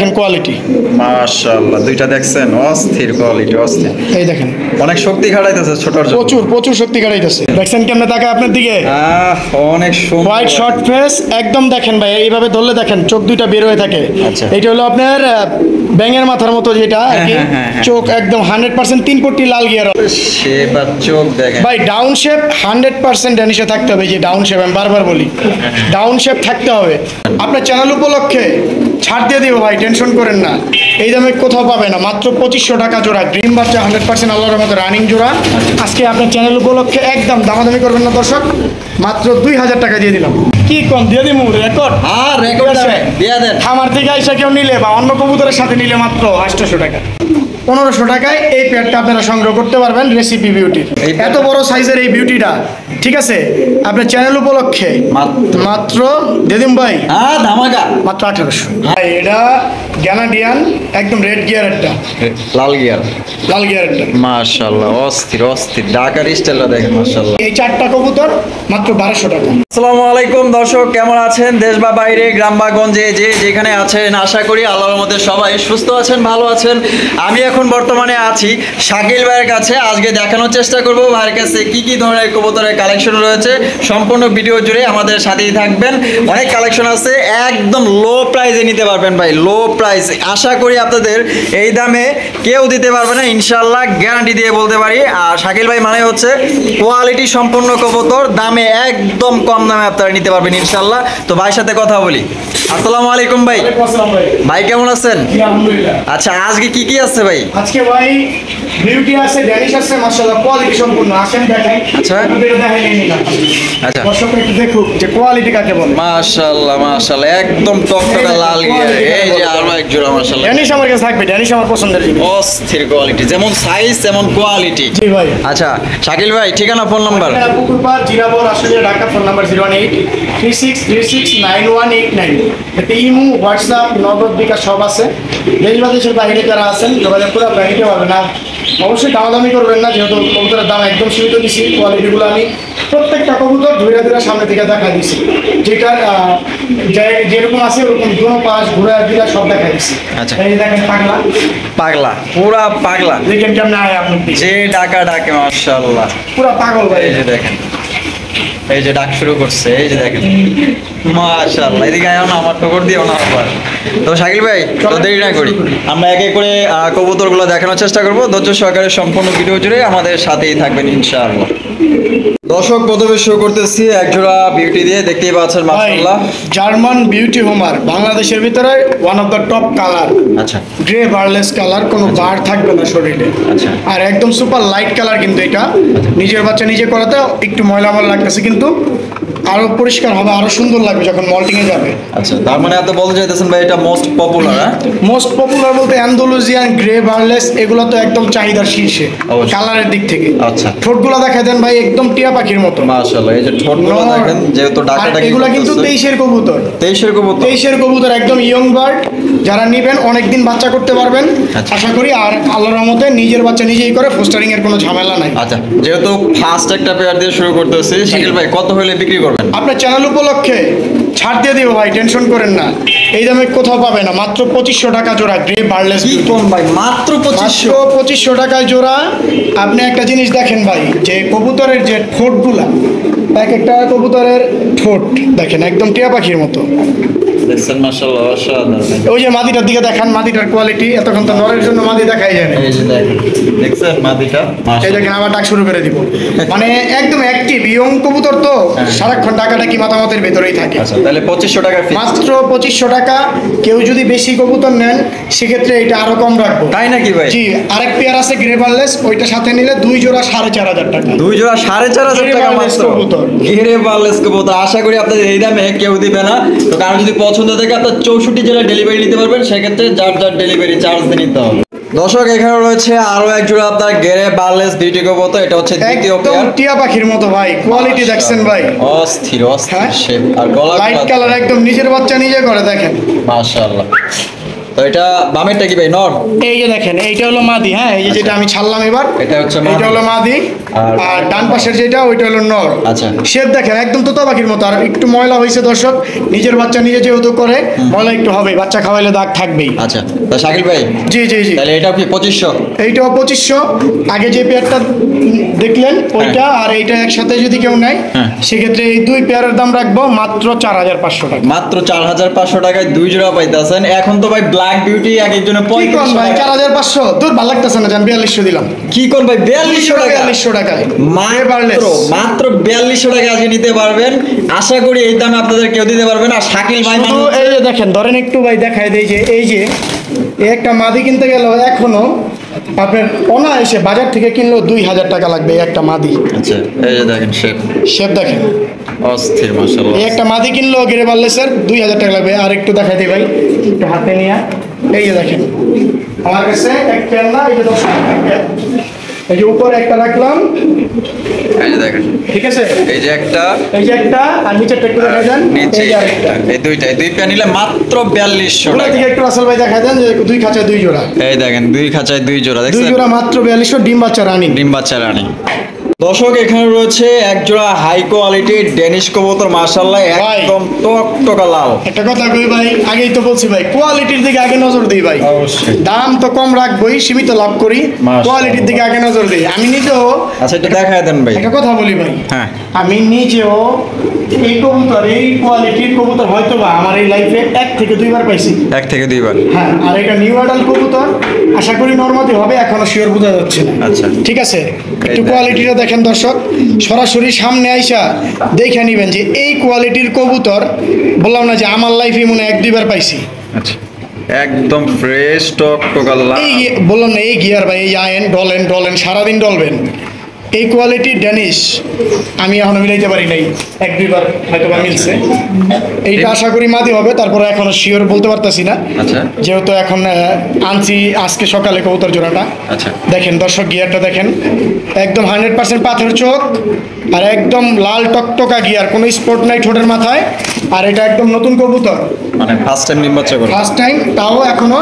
দেখেন কোয়ালিটি, মাশাআল্লাহ দুইটা দেখছেন, অস্থির কোয়ালিটি, অস্থির। এই দেখেন অনেক শক্তি খাটাইতেছে ছোটর জন্য, প্রচুর প্রচুর শক্তি কাটাইতেছে। দেখছেন কেমনে তাকায় আপনার দিকে, অনেক সুন্দর। হোয়াইট শর্ট ফেস একদম। দেখেন ভাই এইভাবে ধরলে দেখেন চোখ দুইটা বের হয়ে থাকে। আচ্ছা। এটা হলো আপনার ব্যাঙের মাথার মতো যেটা আর কি, চোখ একদম 100% 3 পট্টি লাল গিয়ার। সে বা চোখ দেখেন ভাই ডাউন শেপ 100% ড্যানিশে থাকতে হবে, যে ডাউন শেপ আমি বারবার বলি ডাউন শেপ থাকতে হবে। আপনার চ্যানেল উপলক্ষে ছাড় দিয়ে দিব ভাই, টেনশন করেন না, এই দামে কোথাও পাবে না, মাত্র 2500 টাকা জোড়া। ড্রিম বাচ্চা 100% আল্লাহর মতো রানিং জোড়া। আজকে আপনার চ্যানেল উপলক্ষে একদম দামাদামি করবেন না দর্শক, মাত্র 2000 টাকা দিয়ে দিলাম। কি কম দিয়ে দিমু রেকর্ড? আর রেকর্ড দিয়া দেন। আমার থেকে আইসা কেউ নিলে বা অন্য কবুতরের সাথে নিলে মাত্র 800 টাকা, 1500 টাকায় এই পেয়ারটা আপনারা সংগ্রহ করতে পারবেন রেসিপি বিউটির। এত বড় সাইজের এই বিউটিটা, ঠিক আছে, আপনার চ্যানেল উপলক্ষে মাত্র দেদিম ভাই ধামাকা মাত্র 1800। ভাই এটা গ্যানাডিয়ান একদম রেড গিয়ারেরটা, লাল গিয়ার, লাল গিয়ারেরটা। মাশাআল্লাহ অস্থির অস্থির। ঢাকার স্টাইলটা দেখেন মাশাআল্লাহ। এই 4টা কবুতর মাত্র 1200 টাকা। আসসালামু আলাইকুম দর্শক, কেমন আছেন? দেশ বা বাইরে, গ্রাম বা গঞ্জে, যে যেখানে আছেন, আশা করি আল্লাহর মধ্যে সবাই সুস্থ আছেন, ভালো আছেন। আমি এখন বর্তমানে আছি শাকিল ভাইয়ের কাছে। আজকে দেখানোর চেষ্টা করব ভাইয়ের কাছে কি কি ধরনের কবুতরের কালেকশন রয়েছে। সম্পূর্ণ ভিডিও জুড়ে আমাদের সাথেই থাকবেন। অনেক কালেকশন আছে, একদম লো প্রাইসে নিতে পারবেন ভাই, লো প্রাইস। আশা করি আপনাদের এই দামে কেউ দিতে পারবে না, ইনশাল্লাহ গ্যারান্টি দিয়ে বলতে পারি। আর শাকিল ভাই মানে হচ্ছে কোয়ালিটি সম্পূর্ণ কবুতর, দামে একদম কম দামে আপনারা নিতে পারবেন ইনশাল্লাহ। তো ভাইয়ের সাথে কথা বলি। আসসালামু আলাইকুম ভাই। ভাই কেমন আছেন? আলহামদুলিল্লাহ। আচ্ছা আজকে কি কি আছে ভাই? আজকে ভাই বিউটি আছে, ড্যানিশ আছে, মাশাআল্লাহ কোয়ালিটি সম্পূর্ণ। আসেন দেখেন। আচ্ছা। আপনাদের দেখাই নেই না। আচ্ছা। দর্শক একটু দেখুক যে কোয়ালিটি কাকে বলে। মাশাআল্লাহ মাশাআল্লাহ, একদম টকটকা লাল গিয়ার। এই যে আরো এক জোড়া মাশাআল্লাহ। ড্যানিশ আমার কাছে থাকবে, ড্যানিশ আমার পছন্দের জিনিস। অস্থির কোয়ালিটি, যেমন সাইজ তেমন কোয়ালিটি। জি ভাই। আচ্ছা শাকিল ভাই, ঠিকানা phone number? Pukurpar Jirabo Ashulia Dhaka. Phone number 01836369189। এতে ইমো, হোয়াটসঅ্যাপ, নগদ, বিকাশ সব আছে। দেশ বা দেশের বাইরে যারা আছেন যোগাযোগ করে আপনারা নিতে পারবেন। না অবশ্যই দামাদামি করবেন না, যেহেতু কবুতরের দাম একদম সীমিত দিচ্ছি। কোয়ালিটিগুলো আমি প্রত্যেকটা কবুতর ধরে ধরে সামনে থেকে দেখা দিচ্ছি, যেটা যেরকম আছে ওরকম দুনো পাশ ঘুরে ফিরা সব দেখা দিচ্ছি। আচ্ছা। এই যে দেখেন পাগলা, পাগলা, পুরা পাগলা। দেখেন কেমন আয় আপনি, যে ডাকা ডাকে মাশাআল্লাহ, পুরা পাগল ভাই। এই যে দেখেন, এই যে ডাক শুরু করছে, এই যে দেখেন মাশাআল্লাহ। এদিকে আয় না, আমার টকর দিও না আবার। তো শাকিল ভাই তো দেরি না করি, আমরা এক এক করে কবুতরগুলো দেখানোর চেষ্টা করব। ধৈর্য সহকারে সম্পূর্ণ ভিডিও জুড়ে আমাদের সাথেই থাকবেন ইনশাআল্লাহ। দর্শক প্রথমে শো করতেছি একজোড়া বিউটি দিয়ে, দেখতেই পাচ্ছেন মাশাআল্লাহ। জার্মান বিউটি হোমার, বাংলাদেশের ভিতরে one of the top colour. আচ্ছা। গ্রে বারলেস কালার, কোনো বার থাকবে না শরীরে। আচ্ছা। আর একদম সুপার লাইট কালার, কিন্তু এটা নিজের বাচ্চা নিজে করাতে একটু ময়লা ময়লা লাগতেছে, কিন্তু আরো পরিষ্কার হবে, আরো সুন্দর লাগবে যখন মল্টিং এ যাবে। আচ্ছা, তার মানে এত বলতে চাইতেছেন ভাই এটা মোস্ট পপুলার? মোস্ট পপুলার বলতে অ্যান্ডালুজিয়ান, গ্রে বারলেস, এগুলো তো একদম চাহিদার শীর্ষে কালারের দিক থেকে। আচ্ছা। ঠোঁটগুলো দেখা দেন ভাই, একদম টিয়া পাখির মতো মাশাআল্লাহ। এই যে ঠোঁটগুলো দেখেন, যেহেতু ডাকাটা এগুলো কিন্তু 23-এর কবুতর। 23-এর কবুতর, 23-এর কবুতর, একদম ইয়ং বার্ড। যারা নিবেন অনেকদিন বাচ্চা করতে পারবেন আশা করি। আর আল্লাহর রহমতে নিজের বাচ্চা নিজেই করে, ফোস্টারিং এর কোনো ঝামেলা নাই। আচ্ছা, যেহেতু ফার্স্ট একটা পেয়ার দিয়ে শুরু করতেছি, শাকিল ভাই কত হলে বিক্রি করবেন? আপনার চ্যানেল উপলক্ষে ছাড় দিয়ে দিব ভাই, টেনশন করেন না, এই দামে কোথাও পাবে না, মাত্র 2500 টাকা জোড়া গ্রে বারলেস। কি কোন ভাই, মাত্র 2500 টাকায় জোড়া। আপনি একটা জিনিস দেখেন ভাই, যে কবুতরের যে ঠোঁটগুলা, এক একটা কবুতরের ঠোঁট দেখেন একদম টিয়া পাখির মতো। দেখছেন মাশাআল্লাহ, অসাধারণ। ওই যে মাদিটার দিকে দেখান, মাদিটার কোয়ালিটি এতক্ষণ তো নরের জন্য মাদি দেখাই যায় না। এই যে দেখেন, দেখছেন মাদিটা এই মাশাআল্লাহ। দেখেন আবার ডাক শুরু করে দিব, মানে একদম অ্যাক্টিভ ইয়ং কবুতর তো, সারাক্ষণ ডাকাডাকি মাতামাতের ভেতরেই থাকে। আচ্ছা, তাহলে 2500 টাকা ফিক্স? মাত্র 2500 টাকা। কেউ যদি বেশি কবুতর নেন সেক্ষেত্রে এটা আরো কম রাখবো। তাই নাকি ভাই? জি, আরেক পেয়ার আছে গ্রে বারলেস, ওইটা সাথে নিলে 2 জোড়া 4500 টাকা। 2 জোড়া 4500 টাকা মাত্র। গ্রে বারলেস কবুতর, আশা করি আপনাদের এই দামে কেউ দিবে না। তো কারণ যদি পছন্দ থাকে আপনার 64 জেলায় ডেলিভারি নিতে পারবেন, সেক্ষেত্রে যার যার ডেলিভারি চার্জ দিয়ে নিতে হবে। দর্শক এখানে রয়েছে আরো এক জোড়া আপনার গ্রে বারলেস বিউটি কবুতর, এটা হচ্ছে দ্বিতীয় পেয়ার। টিয়া পাখির মতো ভাই, কোয়ালিটি দেখছেন ভাই, অস্থির অস্থির শেপ। আর গলা লাইট কালার, একদম নিজের বাচ্চা নিজে করে দেখেন মাশাআল্লাহ। তো তো এটা বামেরটা কি ভাই নর? এই যে দেখেন এইটা হলো মাদি, হ্যাঁ এই যে যেটা আমি ছাড়লাম এবার এটা হচ্ছে মাদি। এটা হলো মাদি আর ডান পাশের যেটা ওইটা হলো নর। আচ্ছা। শেপ দেখেন একদম তোতা পাখির মতো। আর একটু ময়লা হয়েছে দর্শক, নিজের বাচ্চা নিজে যেহেতু করে ময়লা একটু হবে, বাচ্চা খাওয়াইলে দাগ থাকবেই। আচ্ছা তা শাকিল ভাই জি জি জি, তাহলে এটাও কি 2500? এইটাও 2500। আগে যে পেয়ারটা দেখলেন ওইটা আর এইটা একসাথে যদি কেউ নেয় হ্যাঁ। সেক্ষেত্রে এই দুই পেয়ারের দাম রাখবো মাত্র 4500 টাকা। মাত্র 4500 টাকায় 2 জোড়া পাইতাছেন। এখন তো ভাই ব্ল্যাক বিউটি এক একজনের কি কোন 3500 ভাই টাকা। 4500 দূর ভালো লাগতেছে না, জান 4200 দিলাম। কি কোন ভাই 4200 টাকা? 4200 টাকায় মাত্র মাত্র 4200 টাকা আজকে নিতে পারবেন। আশা করি এই দামে আপনাদের কেউ দিতে পারবে না। শাকিল ভাই শুধু এই যে দেখেন, ধরেন একটু ভাই দেখায় দেই যে এই যে এই একটা মাদি কিনতে গেল এখনো আপনার অনায়াসে বাজার থেকে কিনলেও 2000 টাকা লাগবে এই একটা মাদি। আচ্ছা এই যে দেখেন শেপ শেপ দেখেন, অস্থির মাশাআল্লাহ। এই একটা মাদি কিনলেও গেরে পারলে স্যার 2000 টাকা লাগবে। আর একটু দেখাই দিই ভাই, একটু হাতে নিয়ে এই যে দেখেন আমার কাছে এক পেয়ার না, এই যে 10 টাকা এই যে উপরে একটা রাখলাম, এই যে দেখেন ঠিক আছে এই যে একটা এই যে একটা আর নিচেরটা একটু দেখাই দেন, নিচে এই যে আরেকটা। এই দুইটাই দুই পেয়ার নিলে মাত্র 4200 পুরো টাকা। থেকে একটু আসল ভাই দেখাই দেন যে দুই খাঁচায় দুই জোড়া, এই দেখেন দুই খাঁচায় দুই জোড়া দুই দেখছেন? জোড়া মাত্র 4200, ডিম বাচ্চা রানিং। ডিম বাচ্চা রানী। দর্শক এখানে রয়েছে এক জোড়া হাই কোয়ালিটির ডেনিশ কবুতর মাশাআল্লাহ ভাই। একদম টকটকা লাল। একটা কথা কই ভাই, আগেই তো বলছি ভাই কোয়ালিটির দিকে আগে নজর দিই ভাই। অবশ্যই। দাম তো কম রাখবই, সীমিত লাভ করি, মাশাআল্লাহ। কোয়ালিটির দিকে আগে নজর দিই। আমি নিজেও আচ্ছা এটা দেখায় দেন ভাই। একটা কথা বলি ভাই, হ্যাঁ। আমি নিজেও এই কবুতর এই কোয়ালিটির কবুতর হয়তো বা আমার এই লাইফে 1 থেকে 2 বার পাইছি। 1 থেকে 2 বার। হ্যাঁ, আর এটা নিউ অ্যাডাল্ট কবুতর, আশা করি নরমাদি হবে, এখনো শিওর বোঝা যাচ্ছে না। আচ্ছা। ঠিক আছে, একটু দেখেন। কোয়ালিটিটা দেখেন দর্শক, সরাসরি সামনে আইসা দেখে নিবেন যে এই কোয়ালিটির কবুতর, বললাম না যে আমার লাইফে মনে 1-2 বার পাইছি। আচ্ছা একদম ফ্রেশ টকটকা লাল। এই বললাম না এই গিয়ার ভাই, এই আয়েন ডলেন ডলেন সারাদিন ডলবেন, এই কোয়ালিটির ড্যানিশ আমি এখনো মিলাইতে পারি নাই, 1-2 বার হয়তো বা মিলছে। এইটা আশা করি মাদি হবে, তারপরে এখনো শিওর বলতে পারতাছি না, আচ্ছা যেহেতু এখন আনছি আজকে সকালে কবুতর জোড়াটা। আচ্ছা দেখেন দর্শক গিয়ারটা দেখেন, একদম 100% পাথর চোখ আর একদম লাল টকটকা গিয়ার, কোনো স্পট নাই ঠোঁটের মাথায়। আর এটা একদম নতুন কবুতর, মানে ফার্স্ট টাইম ডিম বাচ্চা করে। ফার্স্ট টাইম, তাও এখনো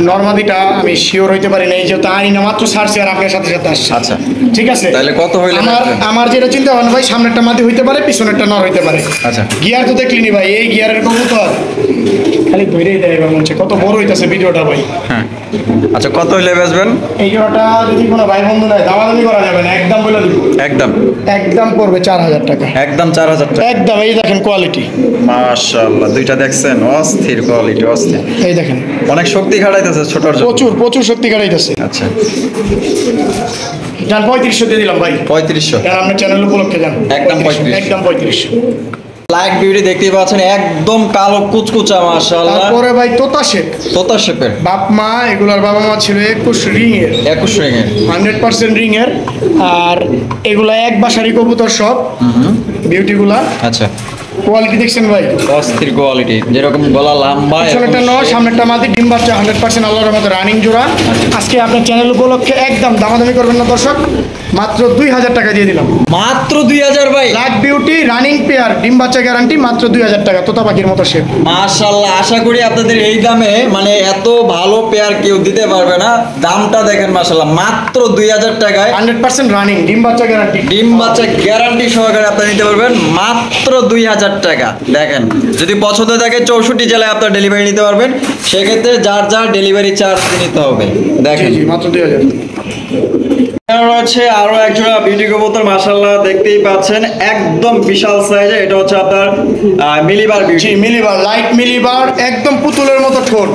নর্মাদিটা আমি শিওর হইতে পারি না, এই যেহেতু আনি না মাত্র ছাড়ছি আর আপনার সাথে সাথে আসছে। আচ্ছা ঠিক আছে, তাহলে কত হইলে আমার রাখবেন? আমার যেটা চিন্তা ভাবনা ভাই, সামনেরটা মাদি হইতে পারে, পিছনেরটা নর হইতে পারে। আচ্ছা গিয়ার তো দেখলিনি ভাই, এই গিয়ারের কবুতর খালি ধরেই দেয় এবার মনে হচ্ছে, কত বড় হইতাছে ভিডিওটা ভাই। হ্যাঁ আচ্ছা কত হইলে বেচবেন? এই জোড়াটা যদি কোনো ভাই বন্ধু নেয় দামাদামি করা যাবে না, একদম বলে দিব, একদম একদম পড়বে 4000 টাকা, একদম 4000 টাকা। একদম। এই দেখেন কোয়ালিটি, মাশাআল্লাহ দুইটা দেখছেন অস্থির কোয়ালিটি অস্থির। এই দেখেন অনেক শক্তি খাটাইতেছে ছোটর জন্য। প্রচুর প্রচুর শক্তি কাটাইতেছে। আচ্ছা যান 3500 দিয়ে দিলাম ভাই, 3500 যান আপনার চ্যানেল উপলক্ষে যান, একদম 3500 একদম 3500। ব্ল্যাক বিউটি দেখতেই পাচ্ছেন একদম কালো কুচকুচা মাশাআল্লাহ। তারপরে ভাই তোতা শেপ, তোতা শেপের বাপ মা এগুলার বাবা মা ছিল 21 রিং এর, 21 রিংয়ের। 100% রিং এর। আর এগুলা এক বাসারি কবুতর সব, বিউটিগুলা আচ্ছা কোয়ালিটি দেখছেন ভাই, অস্থির কোয়ালিটি, যেরকম গলা লম্বা পিছনেরটা নর সামনেরটা মাদি, ডিম বাচ্চা 100% আল্লাহর রহমতে রানিং জোড়া। আজকে আপনার চ্যানেল উপলক্ষে একদম দামাদামি করবেন না দর্শক, মাত্র 2000 টাকা দিয়ে দিলাম। মাত্র 2000 ভাই। ব্ল্যাক বিউটি রানিং পেয়ার, ডিম বাচ্চা গ্যারান্টি, মাত্র 2000 টাকা, তোতা পাখির মতো শেপ। মাশাআল্লাহ আশা করি আপনাদের এই দামে মানে এত ভালো পেয়ার কেউ দিতে পারবে না। দামটা দেখেন মাশাআল্লাহ মাত্র 2000 টাকায় 100% রানিং, ডিম বাচ্চা গ্যারান্টি। ডিম বাচ্চা গ্যারান্টি সহকারে আপনি নিতে পারবেন মাত্র 2000 টাকা। দেখেন যদি পছন্দ থাকে 64 জেলায় আপনার ডেলিভারি নিতে পারবেন, সেক্ষেত্রে যার যার ডেলিভারি চার্জ নিতে হবে। জি দেখেন জি, মাত্র 2000। এখানে রয়েছে আরো এক জোড়া বিউটি কবুতর মাশাআল্লাহ দেখতেই পাচ্ছেন একদম বিশাল সাইজের। এটা হচ্ছে আপনার মিলিবার জি বিউটি। মিলিবার, লাইট মিলিবার, একদম পুতুলের মতো ঠোঁট,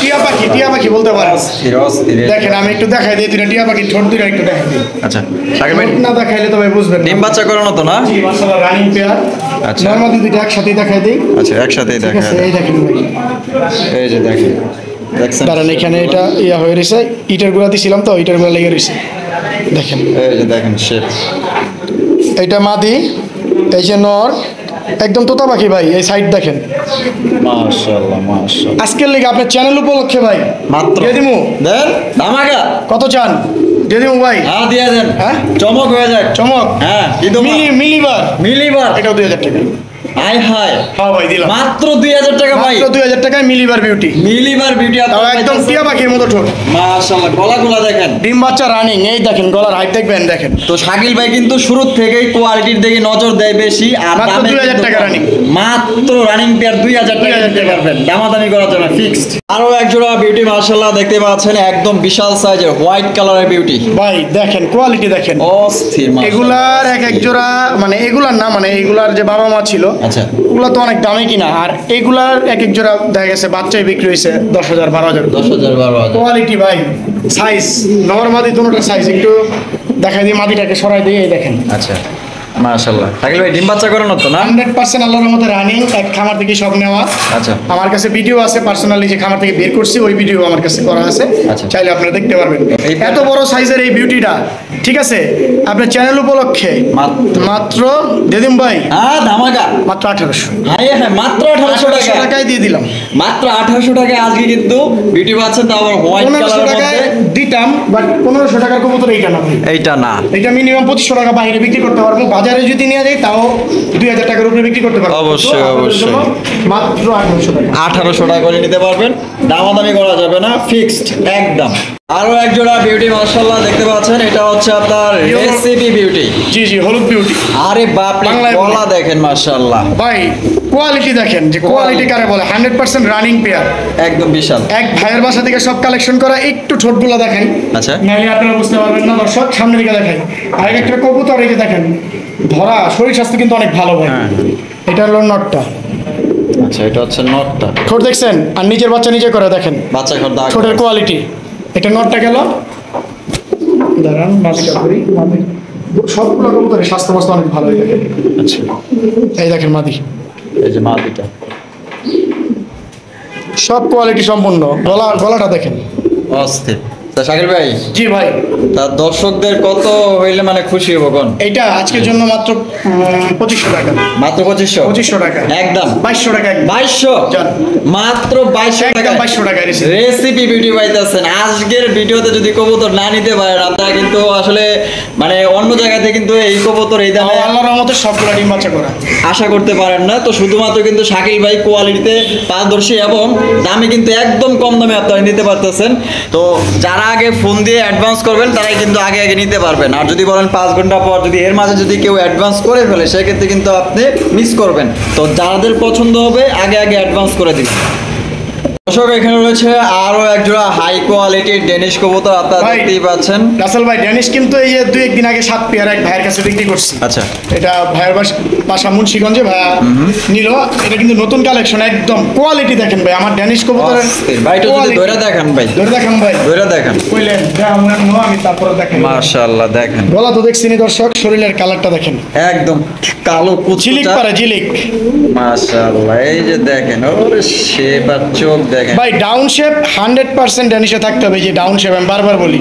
টিয়া পাখি, টিয়া পাখি বলতে পারেন। অস্থির অস্থির। দেখেন আমি একটু দেখাই দিই, দুইটা টিয়া পাখির ঠোঁট দুইটা একটু দেখাই দিই, আচ্ছা সাকিব ভাই ঠোঁট না দেখাইলে তো ভাই বুঝবেন না। ডিম বাচ্চা করানো তো না? জি মাশাআল্লাহ রানিং পেয়ার। আচ্ছা। নরমালি দুইটা একসাথে দেখাই দিই, আচ্ছা একসাথেই ঠিক দেখা আছে। এই দেখেন ভাই, এই যে দেখেন দেখছেন কারণ এখানে এটা ইয়া হয়ে রয়েছে, ইটের গুঁড়া দিছিলাম তো, ইটের গুঁড়া লেগে রয়েছে। দেখেন এই যে দেখেন শেপ। এইটা মাদি, এই যে নর, একদম তোতা পাখি ভাই। এই সাইড দেখেন, মাশাআল্লাহ মাশাআল্লাহ আজকের লেগে আপনার চ্যানেল উপলক্ষে ভাই মাত্র দিয়ে দিমু। দেন ধামাকা। কত চান দিয়ে দিমু ভাই? হ্যাঁ দিয়ে দেন। হ্যাঁ? চমক হয়ে যাক। চমক, হ্যাঁ ঈদ মিলিবার, মিলিবার। এটাও 2000 টাকা। আয় হায় হ্যাঁ ভাই দিলাম মাত্র 2000 টাকা ভাই, মাত্র 2000 টাকায় মিলিবার বিউটি, মিলিবার বিউটি তাও একদম টিয়া পাখির মতো ঠোঁট, মাশাআল্লাহ। গলাগুলা দেখেন, ডিম বাচ্চা রানিং, এই দেখেন গলার হাইট দেখবেন, দেখেন তো শাকিল ভাই কিন্তু শুরু থেকেই কোয়ালিটির দিকে নজর দেয় বেশি, আর মাত্র দামে 2000 কিন্তু টাকা কম। running। মাত্র রানিং পেয়ার 2000 টাকা দিতে পারবেন, দামাদামি করার জন্য ফিক্সড। আরো এক জোড়া বিউটি মাশাআল্লাহ দেখতে পাচ্ছেন, একদম বিশাল সাইজের হোয়াইট কালারের বিউটি, ভাই দেখেন কোয়ালিটি দেখেন, অস্থির মাশাআল্লাহ। এগুলার এক জোড়া মানে এগুলার না, মানে এগুলার যে বাবা মা ছিল আচ্ছা, ওগুলা তো অনেক দামি কিনা, আর এগুলার এক জোড়া দেখা গেছে বাচ্চায় বিক্রি হয়েছে 10,000 12,000। 10,000 12,000। কোয়ালিটি ভাই, সাইজ নরমাদি দুটোটা সাইজ, একটু দেখাই দিই, মাটিটাকে সরাই দিয়ে, এই দেখেন আচ্ছা মাশাআল্লাহ। শাকিল ভাই ডিম বাচ্চা করানো তো না? 100% আল্লাহর রহমতে রানিং, এক খামার থেকে সব নেওয়া। আচ্ছা আমার কাছে ভিডিও আছে, পার্সোনালি যে খামার থেকে বের করছি ওই ভিডিও আমার কাছে করা আছে, আচ্ছা। চাইলে আপনারা দেখতে পারবেন। এই- এত বড় সাইজের এই বিউটিটা, ঠিক আছে, আপনার চ্যানেল উপলক্ষে মাত্র দিদিম ভাই ধামাকা মাত্র 1800, হাই হ্যাঁ, মাত্র 1800 টাকা, টাকায় দিয়ে দিলাম। মাত্র 1800 টাকায় আজকে কিন্তু বিউটি পাচ্ছেন, তাও আবার হোয়াইট 1500 কালারের টাকায় মধ্যে। দিতাম, বাট 1500 টাকার কবুতর এইটা না ভাই, এইটা না, এটা মিনিমাম 2500 টাকা বাইরে বিক্রি করতে পারবো, বাজারে যদি নিয়ে যাই তাও 2000 টাকার উপরে বিক্রি করতে পারবো। অবশ্যই, তো আপনাদের অবশ্যই। জন্য মাত্র 1800 টাকা। 1800 টাকা করে নিতে পারবেন, দামাদামি করা যাবে না, ফিক্সড একদম। আরো এক জোড়া বিউটি মাশাআল্লাহ দেখতে পাচ্ছেন, এটা হচ্ছে আপনার রেসিপি বিউটি। জি জি, হলুদ বিউটি আরে বাপ রে, বাংলায় গলা দেখেন মাশাআল্লাহ, ভাই, কোয়ালিটি দেখেন, যে কোয়ালিটি কারে বলে, 100% রানিং পেয়ার। একদম বিশাল। এক ভাইয়ের বাসা থেকে সব কালেকশন করা, একটু ঠোঁটগুলো দেখেন, আচ্ছা, নাহলে আপনারা বুঝতে পারবেন না দর্শক, সামনের দিকে দেখেন। আর একটা কবুতর এই যে দেখেন, ধরা, শরীর স্বাস্থ্য কিন্তু অনেক ভালো ভাই। হ্যাঁ। এটা হলো নটটা, আচ্ছা এটা হচ্ছে নটটা, ঠোঁট দেখছেন, আর নিজের বাচ্চা নিজে করে দেখেন বাচ্চা ঘর দাগ। ঠোঁটের কোয়ালিটি। এটা নটটা গেল, দাঁড়ান মাছটা করি, সবগুলো কবুতরের স্বাস্থ্য বাস্থ্য অনেক ভালো, দেখেন, আচ্ছা এই দেখেন মাদি, এই যে মাদিটা, সব কোয়ালিটি সম্পূর্ণ। গলাটা দেখেন, অস্থির। তা শাকিল ভাই, জি ভাই, তা দর্শকদের কত হইলে মানে খুশি হবো কোন? এইটা আজকের জন্য মাত্র 2500 টাকা, মাত্র 2500? 2500 টাকা একদম 2200 টাকা, 2200, যান। মাত্র 2200 টাকা। একদম 2200 টাকা রেসিপি। রেসিপি ভিডিও পাইতেছেন। আজকের ভিডিওতে যদি কবুতর না নিতে পারেন আপনারা কিন্তু আসলে মানে অন্য জায়গাতে কিন্তু এই কবুতর এই দামে আল্লাহর রহমতে সবগুলো ডিম বাচ্চা করা। আশা করতে পারেন না। তো শুধুমাত্র কিন্তু শাকিল ভাই কোয়ালিটিতে পারদর্শী এবং দামে কিন্তু একদম কম দামে আপনারা নিতে পারতেছেন। তো যারা আগে ফোন দিয়ে অ্যাডভান্স করবেন তারাই কিন্তু আগে আগে নিতে পারবেন। আর যদি বলেন 5 ঘন্টা পর, যদি এর মাঝে যদি কেউ অ্যাডভান্স করে ফেলে সেক্ষেত্রে কিন্তু আপনি মিস করবেন। তো যাদের পছন্দ হবে আগে আগে অ্যাডভান্স করে দিন। দর্শক এখানে রয়েছে আরো এক জোড়া হাই কোয়ালিটির ডেনিশ কবুতর, আপনারা ভাই, দেখতেই পাচ্ছেন। রাসেল ভাই, ড্যানিশ কিন্তু এই যে 2-1 দিন আগে 7 পেয়ার এক ভাইয়ের কাছে বিক্রি করছি। আচ্ছা এটা ভাইয়ের বাসা মুন্সিগঞ্জে, ভাইয়া নিল। এটা কিন্তু নতুন কালেকশন, একদম কোয়ালিটি দেখেন ভাই, আমার ড্যানিশ কবুতরের ভাই একটু যদি quality। ধরে দেখান ভাই, ধরে দেখান ভাই, ধরে দেখান। কইলেন আমি তারপরে দেখেন। মাশাআল্লাহ দেখেন, গলা তো দেখছিনি দর্শক, শরীরের কালারটা দেখেন, একদম কালো ঝিলিক কুচকুচা। পারে ঝিলিক। মাশাআল্লাহ এই যে দেখেন, ওরে শেপ আর চোখ দেখেন। ভাই ডাউন শেপ 100% ড্যানিশে থাকতে হবে, যে ডাউন শেপ আমি বারবার বলি,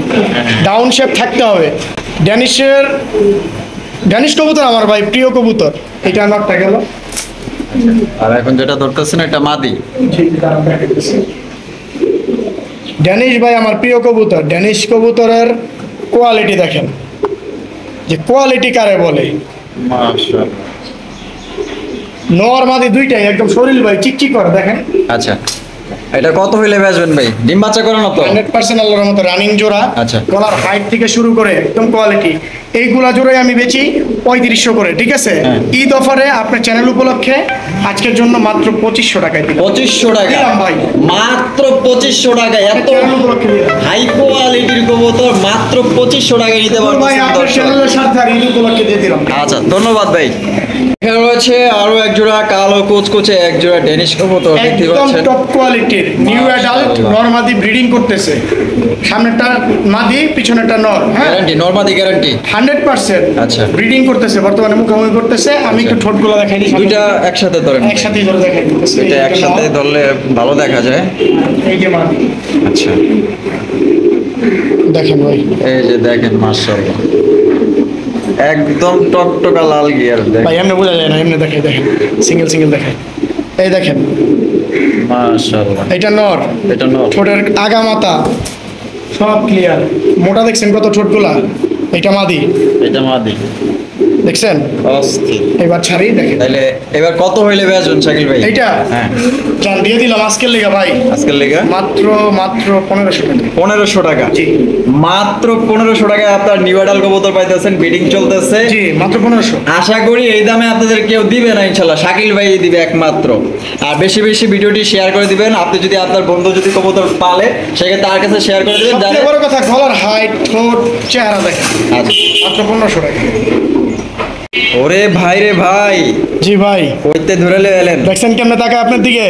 ডাউন শেপ থাকতে হবে। ড্যানিশ কবুতর আমার ভাই প্রিয় কবুতর। এটা নটটা গেল, আর এখন যেটা ধরতেছেন এটা মাদি। ড্যানিশ ভাই আমার প্রিয় কবুতর। ড্যানিশ কবুতরের কোয়ালিটি দেখেন, যে কোয়ালিটি কারে বলে। মাশাআল্লাহ নর মাদি দুইটাই একদম শরীর ভাই চিকচিক করে দেখেন। আচ্ছা এটা কত হইলে বেচবেন ভাই? ডিম বাচ্চা করেন তো? 100% আল্লাহর মতো রানিং জোড়া। আচ্ছা। গলার হাইট থেকে শুরু করে একদম কোয়ালিটি, এইগুলা জোড়াই আমি বেচি 3500 করে, ঠিক আছে? হ্যাঁ। ঈদ অফারে আপনার চ্যানেল উপলক্ষে আজকের জন্য মাত্র 2500 টাকায় দিলাম। 2500 টাকা দিলাম ভাই। মাত্র 2500 টাকা। এত চ্যানেল উপলক্ষে দিলাম। হাই কোয়ালিটির কবুতর মাত্র 2500 টাকায় নিতে ভাই পারবেন আপনার দর্শক। চ্যানেলের সাথে আর ঈদ উপলক্ষে দিয়ে দিলাম। আচ্ছা ধন্যবাদ ভাই। এখানে রয়েছে আরো এক জোড়া কালো কুচকুচে এক জোড়া ডেনিশ কবুতর, দেখতে একদম পাচ্ছেন। টপ কোয়ালিটির নিউ অ্যাডাল্ট মাশাআল্লাহ। নরমাদি ব্রিডিং করতেছে। সামনেরটা মাদি, পিছনেরটা নর। হ্যাঁ, গ্যারান্টি, নরমাদি গ্যারান্টি। 100% আচ্ছা। ব্রিডিং করতেছে, বর্তমানে মুখোমুখি করতেছে। আমি একটু ঠোঁটগুলো দেখাই দিই। দুইটা একসাথে ধরেন। একসাথেই ধরে দেখাই দিতেছে। এটা এই যে একসাথে নর, ধরলে ভালো দেখা যায়। এই যে মাদি, আচ্ছা দেখেন ভাই। এই যে দেখেন মাশাআল্লাহ একদম টকটকা লাল গিয়ার ভাই দেখেন। এমনি বোঝা যায় না, এমনি দেখাই, দেখেন সিঙ্গেল সিঙ্গেল দেখাই। এই দেখেন, মাশাআল্লাহ এটা নর, এটা নর। ঠোঁটের আগা মাথা সব ক্লিয়ার, মোটা দেখছেন কত ঠোঁটগুলা। এটা মাদি, এটা মাদি। দেখছেন? অস্থির। এবার ছাড়ি দেখেন। তাহলে এবার কত হইলে বেচবেন শাকিল ভাই? এইটা হ্যাঁ, জান দিয়ে দিলাম আজকের লেগা ভাই, আজকের লেগা মাত্র 1500 টাকা। 1500 টাকা। জি মাত্র 1500 টাকায় আপনার নিউডাল কবুতর পাইতেছেন, বিডিং চলতেছে। জি মাত্র 1500। আশা করি এই দামে আপনাদের কেউ দিবে না ইনশাল্লাহ, শাকিল ভাই দিবে একমাত্র। আর বেশি বেশি ভিডিওটি শেয়ার করে দিবেন। আপনি যদি আপনার বন্ধু যদি কবুতর পালে সেক্ষেত্রে তার কাছে শেয়ার করে দিবেন। সবচেয়ে বড় কথা গলার হাইট, ঠোঁট, চেহারা দেখেন, আচ্ছা। মাত্র 1500 টাকা। ওরে ভাই রে ভাই, জি ভাই, কইতে ধরে এলেন। দেখছেন কেমনে তাকায় আপনার দিকে?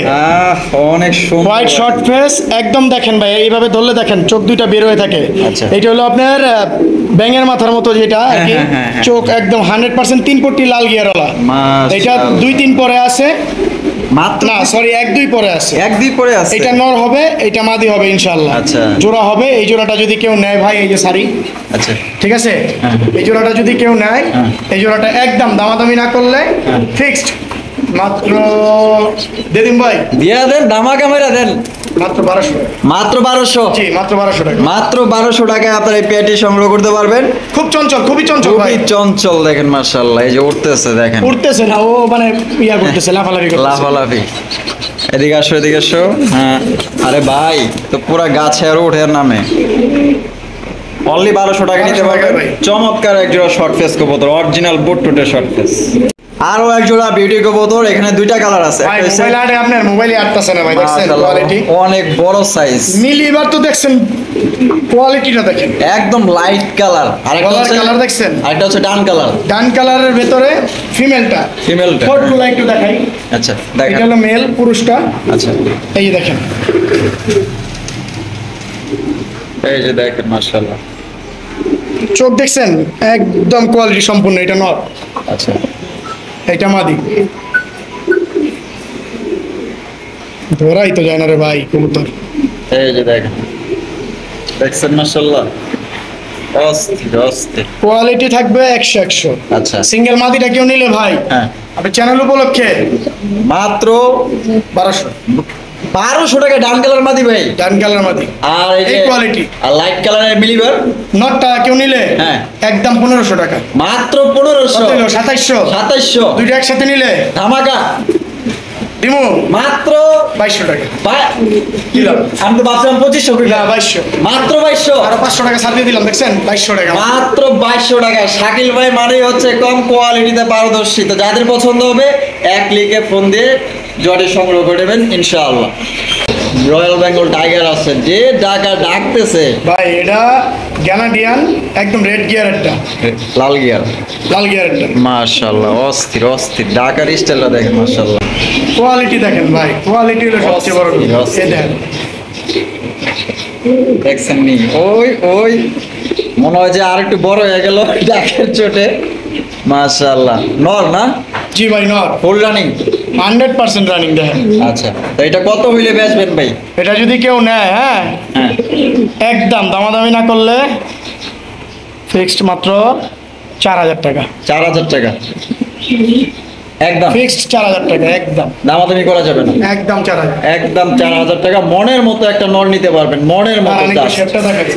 অনেক সুন্দর। হোয়াইট শর্ট ফেস একদম, দেখেন ভাই এইভাবে ধরলে দেখেন চোখ দুইটা বের হয়ে থাকে। আচ্ছা। এটা হলো আপনার ব্যাঙের মাথার মতো যেটা আর কি, হ্যাঁ, হ্যাঁ, হ্যাঁ। চোখ একদম 100% 3 পট্টি লাল গিয়ারওয়ালা। মাশাআল্লাহ। এটা 2-3 পরে আছে, মাত্র না সরি 1-2 পরে আছে। এক দুই পরে আছে। এটা নর হবে, এটা মাদি হবে ইনশাআল্লাহ। আচ্ছা। জোড়া হবে। এই জোড়াটা যদি কেউ নেয় ভাই, এই যে সারি, আচ্ছা, ঠিক আছে, হ্যাঁ। এই জোড়াটা যদি কেউ নেয়, হ্যাঁ। এই জোড়াটা একদম দামাদামি না করলে হ্যাঁ। ফিক্সড মাত্র দিদিম ভাই, দিয়া দেন, ধামাকা মেরা দেন। মাত্র 1200 টাকা। মাত্র 1200। জি মাত্র 1200 টাকা। মাত্র 1200 টাকায় আপনার এই পেয়ারটি সংগ্রহ করতে পারবেন। খুব চঞ্চল, খুবই চঞ্চল ভাই, খুবই চঞ্চল দেখেন মাশাআল্লাহ, এই যে উঠতেছে দেখেন, উঠতেছে না, ও মানে ইয়া করতেছে, লাফালাফি করতেছে। লাফালাফি। এদিকে আসো, এদিকে আসো। হ্যাঁ, আরে ভাই তো পুরা গাছে আর ওঠে নামে। অনলি 1200 টাকা নিতে 1200 টাকা পারবেন। ভাই। চমৎকার এক জোড়া শর্ট ফেস কবুতর, অরিজিনাল বুট টুটে শর্ট ফেস। আরো এক জোড়া বিউটি কবুতর, এখানে দুইটা কালার আছে। ভাই একটা হচ্ছে মোবাইল আরে আপনার মোবাইলে আটতাছে না ভাই, দেখছেন মাশাআল্লাহ, কোয়ালিটি? অনেক বড় সাইজ, মিলি এবার তো দেখছেন কোয়ালিটিটা দেখেন, একদম লাইট কালার। আরেকটা গলার হচ্ছে কালার দেখছেন, আরেকটা হচ্ছে ডান কালার, ডান কালারের ভেতরে ফিমেলটা, ফিমেলটা। ফোটগুলো একটু দেখাই। আচ্ছা এটা দেখেন। হলো মেল, পুরুষটা আচ্ছা, এই যে দেখেন, এই যে দেখেন মাশাআল্লাহ। চোখ দেখছেন একদম কোয়ালিটি সম্পূর্ণ। এটা নর, আচ্ছা, এটা মাদি। ধরাই তো যায় না রে ভাই কবুতর। এই যে দেখেন, দেখছেন মাশাআল্লাহ, অস্থির অস্থির। কোয়ালিটি থাকবে 100-100। আচ্ছা, সিঙ্গেল মাদিটা কেউ নিলে ভাই, হ্যাঁ, আপনি চ্যানেল উপলক্ষে মাত্র 1200 1200 টাকা ডান কালার মাদি ভাই। ডান কালার মাদি, আর এই যে এই কোয়ালিটি। আর লাইট কালারের মিলিবার নটটা কেউ নিলে হ্যাঁ। একদম 1500 টাকা। মাত্র কত 1500, হলো? 2700। 2700 দুইটা একসাথে নিলে ধামাকা দিমু মাত্র 2200 টাকা। কিলো। আমি তো ভাবছিলাম 2500 না কিলো, 2200, মাত্র 2200। আরো 500 টাকা ছাড় দিয়ে দিলাম, দেখছেন 2200 টাকা। মাত্র 2200 টাকায় শাকিল ভাই মানেই হচ্ছে কম কোয়ালিটিতে পারদর্শী। তো যাদের পছন্দ হবে এক ক্লিকে ফোন দিয়ে জটে সংগ্রহ করে নেবেন ইনশাআল্লাহ। রয়্যাল বেঙ্গল টাইগার আছে, যে ডাকা ডাকতেছে ভাই এটা গ্যানাডিয়ান, একদম রেড গিয়ারেরটা, লাল গিয়ার। লাল গিয়ারেরটা। মাশাআল্লাহ, অস্থির অস্থির ডাকার স্টাইলটা দেখেন মাশাআল্লাহ। কোয়ালিটি দেখেন ভাই, কোয়ালিটি হলো সবচেয়ে বড় কথা। অস্থির। এই দেখেন, দেখছেন নি, ওই ওই মনে হয় যে আর একটু বড় হয়ে গেল ডাকের চোটে। মাশাআল্লাহ, নর না? জি ভাই নর, ফুল রানিং। 100% রানিং দেখেন। আচ্ছা, তো এটা কত হইলে বেচবেন ভাই? এটা যদি কেউ নেয়, হ্যাঁ হ্যাঁ, একদম দামাদামি না করলে ফিক্সড মাত্র 4000 টাকা। 4000 টাকা একদম ফিক্সড 4000 টাকা একদম, দামাদামি করা যাবে না। একদম 4000। একদম 4000 টাকা, মনের মতো একটা নর নিতে পারবেন, মনের মতো। আর একটু শেপটা দেখাই,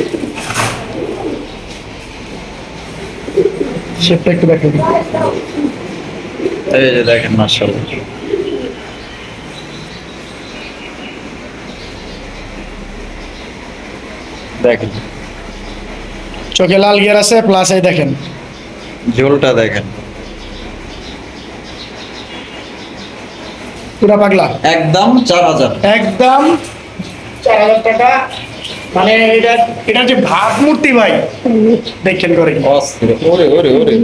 শেপটা একটু দেখাই। এই যে দেখেন মাশাআল্লাহ, দেখেন চোখে লাল গিয়ার আছে, প্লাস এই দেখেন ঝোলটা দেখেন, পুরা পাগলা। একদম 4000। একদম 4000 টাকা, মানে এটা যে ভাবমূর্তি ভাই দেখেন করে। অস্থির, ওরে ওরে ওরে,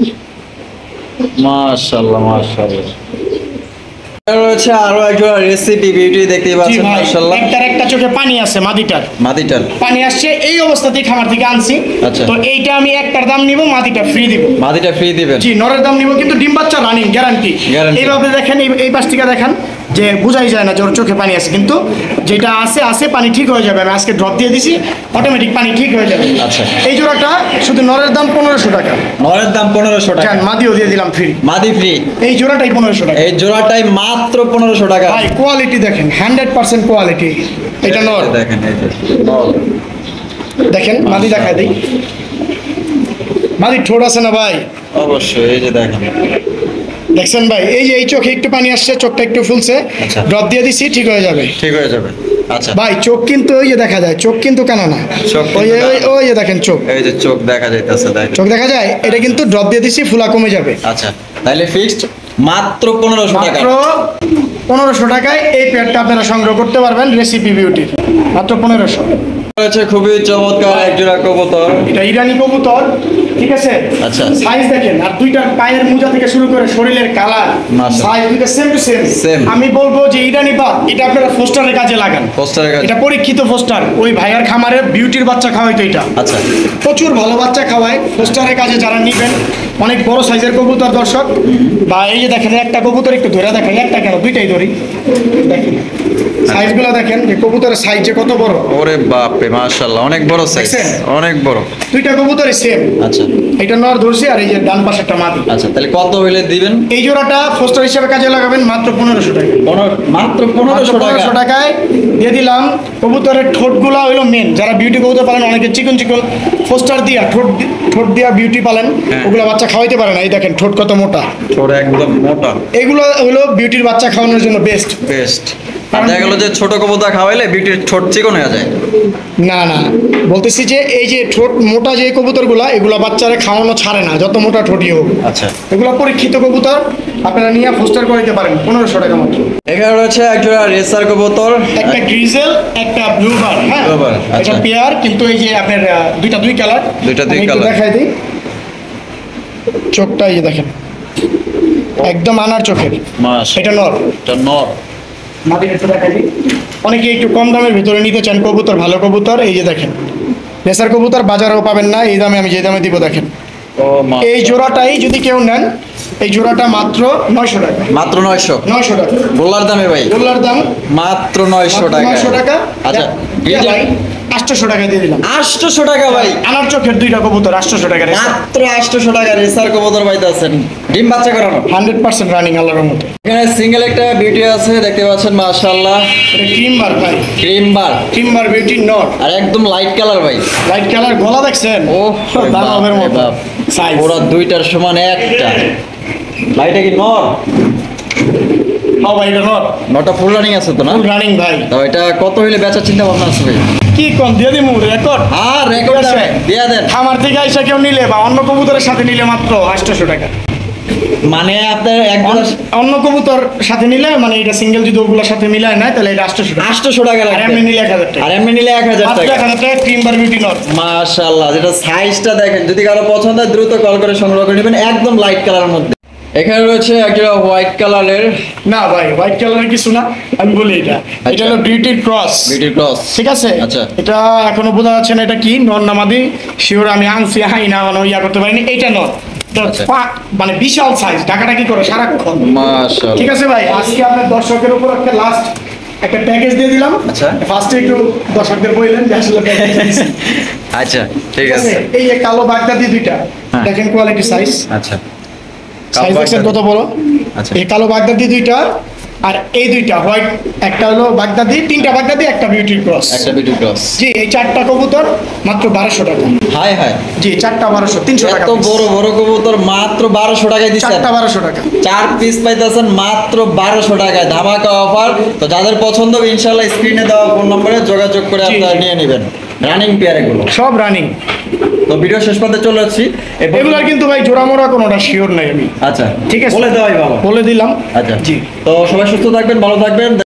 মাশাআল্লাহ মাশাআল্লাহ। রয়েছে আরো একজন রেসিপি বিউটি, দেখতেই জি পাচ্ছেন ভাই, মাশাআল্লাহ। একটা চোখে পানি আছে মাদিটার, মাদিটার পানি আসছে এই অবস্থাতেই খামার থেকে আনছি। আচ্ছা। তো এইটা আমি একটার দাম নিব, মাদিটা ফ্রি দিব। মাদিটা ফ্রি দিবেন? জি, নরের দাম নিব কিন্তু ডিম বাচ্চা রানিং গ্যারান্টি। Guarantee। এইভাবে দেখেন, এই পাশ থেকে দেখেন যে বোঝাই যায় না যে ওর চোখে পানি আছে, কিন্তু যেটা আছে পানি ঠিক হয়ে যাবে। আমি আজকে ড্রপ দিয়ে দিছি, অটোমেটিক পানি ঠিক হয়ে যাবে। আচ্ছা। এই জোড়াটা শুধু নরের দাম 1500 টাকা, নরের দাম 1500 টাকা, জান মাদিও দিয়ে দিলাম ফ্রি। মাদি ফ্রি। এই জোড়াটাই 1500 টাকা। এই জোড়াটাই মাত্র 1500 টাকা। ভাই কোয়ালিটি দেখেন, 100% কোয়ালিটি। এটা নর, দেখেন, এই যে নর। দেখেন মাদি দেখায় দিই, মাদি ঠোঁট আছে না ভাই, অবশ্যই, এই যে দেখেন। দেখছেন ভাই, এই যে এই চোখে একটু পানি আসছে, চোখটা একটু ফুলছে, আচ্ছা। ড্রপ দিয়ে দিছি, ঠিক হয়ে যাবে। ঠিক হয়ে যাবে। আচ্ছা ভাই চোখ কিন্তু ওই যে দেখা যায়, চোখ কিন্তু কানা না, চোখ কিন্তু ওই যে- কানা না। ওই যে দেখেন চোখ, এই যে চোখ দেখা যাইতেছে, দেখেন। চোখ দেখা যায়, এটা কিন্তু ড্রপ দিয়ে দিছি, ফুলা কমে যাবে। আচ্ছা, তাহলে ফিক্সড মাত্র 1500 টাকা। মাত্র 1500 টাকায় এই প্যাডটা আপনারা সংগ্রহ করতে পারবেন রেসিপি বিউটির, মাত্র 1500। রয়েছে খুবই চমৎকার এক জোড়া কবুতর। এটা ইরানি কবুতর, ঠিক আছে। আচ্ছা। সাইজ দেখেন, আর দুইটার পায়ের মোজা থেকে শুরু করে শরীরের কালার, মাশাআল্লাহ। সাইজ দুইটা সেম টু সেম। Same। আমি বলবো যে ইরানি বাদ, এটা আপনারা ফোস্টারের কাজে লাগান। পোস্টারের কাছে। এটা পরীক্ষিত ফোস্টার, ওই ভাইয়ার খামারে বিউটির বাচ্চা খাওয়াইতো এটা। আচ্ছা, প্রচুর ভালো বাচ্চা খাওয়ায় ফোস্টারের কাজে যারা নিবেন। অনেক বড় সাইজের কবুতর দর্শক, বা এই যে দেখেন একটা কবুতর একটু ধরে দেখেন, একটা কেন দুইটাই ধরি, দেখেন সাইজগুলো দেখেন যে কবুতরের সাইজ যে কত বড়। ওরে বাপ রে, মাশাআল্লাহ, অনেক বড় সাইজ, দেখছেন? অনেক বড়। দুইটা কবুতরই সেম। আচ্ছা এটা নর ধরছি, আর এই যে ডান পাশে একটা মাদি। আচ্ছা, তাহলে কত হইলে দিবেন? এই জোড়াটা ফোস্টার হিসেবে কাজে লাগাবেন মাত্র 1500 টাকা। মাত্র 1500 টাকা। 1500 টাকায় দিয়ে দিলাম। কবুতরের ঠোঁটগুলা হলো মেন, যারা বিউটি কবুতর পালেন অনেকে চিকন চিকন ফোস্টার দিয়া ঠোঁট দিয়া বিউটি পালেন, হ্যাঁ। ওগুলো বাচ্চা খাওয়াইতে পারে না। এই দেখেন ঠোঁট কত মোটা, ছোট একদম মোটা, এগুলো হলো বিউটির বাচ্চা খাওয়ানোর জন্য বেস্ট। বেস্ট। আর দেখা গেল যে ছোট কবুতর খাওয়াইলে বিউটির ঠোঁট চিকন হয়ে যায়। না না, বলতেছি যে এই যে ঠোঁট মোটা যে কবুতরগুলা, এগুলো বাচ্চারা খাওয়ানো ছাড়ে না, যত মোটা ঠোঁটই হোক। আচ্ছা, এগুলো পরীক্ষিত কবুতর, আপনারা নিয়ে ফোস্টার করাইতে পারেন 1500 টাকা মাত্র। এখানে রয়েছে একজোড়া রেসার কবুতর। একটা গ্রিজেল, একটা ব্লুবার, হ্যাঁ Bluebird, আচ্ছা। এটা পেয়ার, কিন্তু এই যে আপনার দুইটা দুই কালার। দুইটা দুই আমি একটু colour। দেখাই দিই, চোখটা এই যে দেখেন, একদম আনার চোখের। মাস এটা নর। এটা নর। মাটির একটু দেখাই দিই। অনেকে একটু কম দামের ভিতরে নিতে চান কবুতর, ভালো কবুতর, এই যে দেখেন রেসার কবুতর বাজারেও পাবেন না এই দামে, আমি যে দামে দিব দেখেন। ও মা, এই জোড়াটাই যদি কেউ নেন, এই জোড়াটা মাত্র 900 টাকা। মাত্র 900। 900 টাকা গোল্লার দামে ভাই, গোল্লার দাম মাত্র 900 টাকা। 900 টাকা। আচ্ছা, এই যে ভাই 800 টাকা দিয়ে দিলাম। 800 টাকা ভাই, আনার চোখের দুইটা কবুতর 800 টাকা রেসার। মাত্র 800 টাকা রেসার কবুতর পাইতেছেন, ডিম বাচ্চা করানো। 100% রানিং আল্লাহর মতো। এখানে সিঙ্গেল একটা বিউটি আছে, দেখতে পাচ্ছেন, মাশাআল্লাহ। এটা ক্রিমবার ভাই, ক্রিম বার, ক্রিমবার বিউটি নট, আর একদম লাইট কালার ভাই। লাইট কালার, গলা দেখছেন, ও দানবের মতো সাইজ। ওরা দুইটার সমান একটা। লাইটে কি নর? হ্যাঁ ভাই এটা নট, নটা ফুল রানিং আছে তো না? ফুল রানিং ভাই। তো এটা কত হইলে বেচার চিন্তা ভাবনা আছে ভাই? কি কোন দিয়ে দিমু রেকর্ড। আর রেকর্ড আছে। দিয়ে দেন। খামার থেকে আইসা কেউ নিলে বা অন্য কবুতরের সাথে নিলে মাত্র 800 টাকা। মানে আপনার একদম অন্য কবুতর সাথে নিলে, মানে এটা সিঙ্গেল যদি ওগুলোর সাথে মিলায় না, তাহলে এটা 800 টাকা। 800 টাকা আর লাগবে। এমনি নিলে 1000 টাকা। আর এমনি নিলে 1000 মাত্র টাকা। 1000 টাকা ক্রিমবার বিউটি নট। মাশাআল্লাহ, যেটা সাইজটা দেখেন, যদি কারো পছন্দ হয় দ্রুত কল করে সংগ্রহ করে নেবেন, একদম লাইট কালারের মধ্যে। এখানে রয়েছে একটা হোয়াইট কালারের না ভাই হোয়াইট কালারের কিছু না, আমি বলি এটা এটা হলো বিউটির ক্রস। Beauty cross. ঠিক আছে। আচ্ছা। এটা এখনো বোঝা যাচ্ছে না এটা কি নর নামাদি, শিওর আমি আনছি হাই না মানে ইয়া করতে পারিনি, এইটা নর। এটা আচ্ছা। মানে বিশাল সাইজ, ডাকাডাকি করে সারাক্ষণ। মাশাআল্লাহ। ঠিক আছে ভাই, আজকে আপনার দর্শকের উপর একটা লাস্ট একটা প্যাকেজ দিয়ে দিলাম। আচ্ছা। ফার্স্টে একটু দর্শকদের বললেন যে আসলে প্যাকেজ দিয়েছি। আচ্ছা, ঠিক ঠিক আছে। আছে। এই যে কালো বাগদাদি দুইটা, হ্যাঁ। দেখেন কোয়ালিটি সাইজ, আচ্ছা, সাইজ দেখছেন কত বড়। আচ্ছা। এই কালো বাগদাদি দুইটা, আর এই দুইটা হোয়াইট, একটা হলো বাগদাদি, তিনটা বাগদাদি, একটা বিউটির ক্রস। একটা বিউটি ক্রস। জি এই চারটা কবুতর মাত্র 1200 টাকা। হাই হাই, জি চারটা 1200, 300 টাকা এত piece। বড় বড় কবুতর মাত্র 1200 টাকায় দিচ্ছেন। চারটা 1200 টাকা। 4 পিস পাইতেছেন মাত্র 1200 টাকায়, ধামাকা অফার। তো যাদের পছন্দ হবে ইনশাআল্লাহ স্ক্রিনে দেওয়া ফোন নম্বরে যোগাযোগ করে জি, আপনারা জি। নিয়ে নেবেন। রানিং পেয়ার এগুলো। সব রানিং। তো ভিডিও শেষ পর্যন্ত চলে যাচ্ছি। এগুলার কিন্তু ভাই জোড়া মোড়া কোনোটা শিওর নাই আমি। আচ্ছা, ঠিক আছে। বলে দেওয়াই ভালো। বলে দিলাম। আচ্ছা, জি। তো সবাই সুস্থ থাকবেন, ভালো থাকবেন।